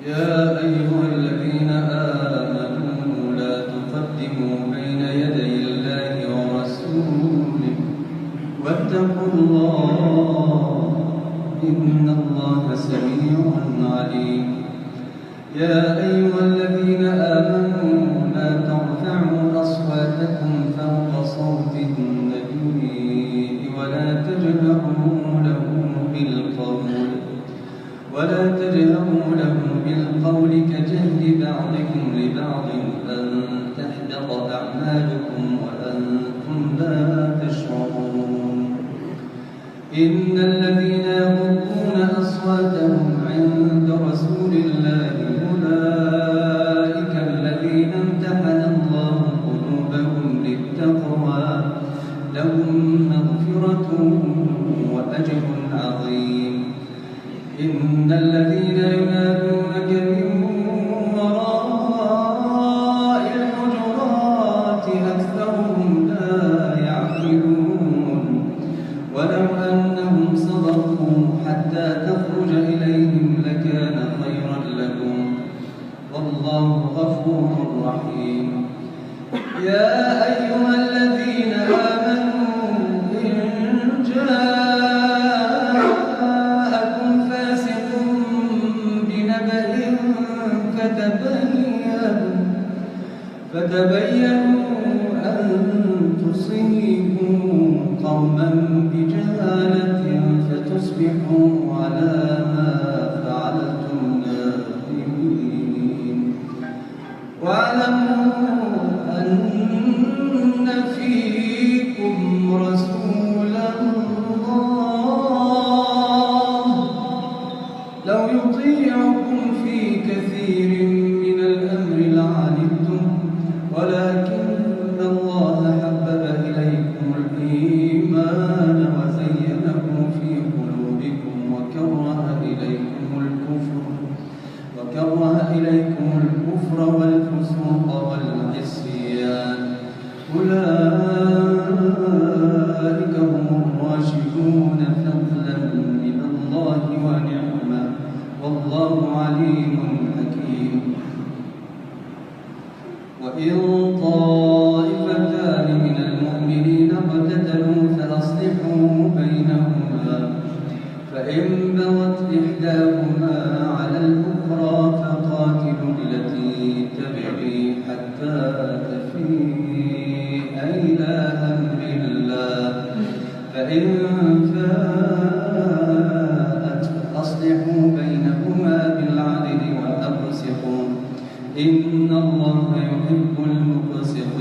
يا أيها الذين آمنوا لا تقدموا بين يدي الله ورسوله واتقوا الله إن الله سميع عليم. يا أيها الذين آمنوا لا ترفعوا أصواتكم فوق صوت النبي ولا تجهروا له بالقول كجهر بعضكم لبعض أن تحبط أعمالكم وأنتم لا تشعرون. إن الذين يغضون أصواتهم عند رسول الله أولئك الذين امتحن الله قلوبهم للتقوى لهم مغفرة وأجر عظيم. إن الذين ينادونك من وراء الحجرات أكثرهم لا يعقلون. ولو أنهم صبروا حتى تخرج إليهم لكان خيرا لهم والله غفور رحيم. يا أيها الذين آمنوا إن جاءكم فاسق بنبأ فتبينوا أن تصيبوا قوما بجهالة فتصبحوا على ما فعلتم نادمين. واعلموا أن فيكم رسول الله لو يطيعكم في كثير من الأمر لعنتم ولكن الله حبب إليكم الإيمان وزينه في قلوبكم وكره إليكم الكفر والفسوق والعصيان أولئك هم الراشدون فضلا من الله ونعمة والله عليم حكيم. وإن طائفتان من المؤمنين اقتتلوا فأصلحوا بينهما فإن بغت إحداهما على الأخرى فقاتلوا التي تبغي حتى تفيء إلى أمر الله فإن فاءت فأصلحوا بينهما بالعدل وأقسطوا إن الله يحب المقسطين.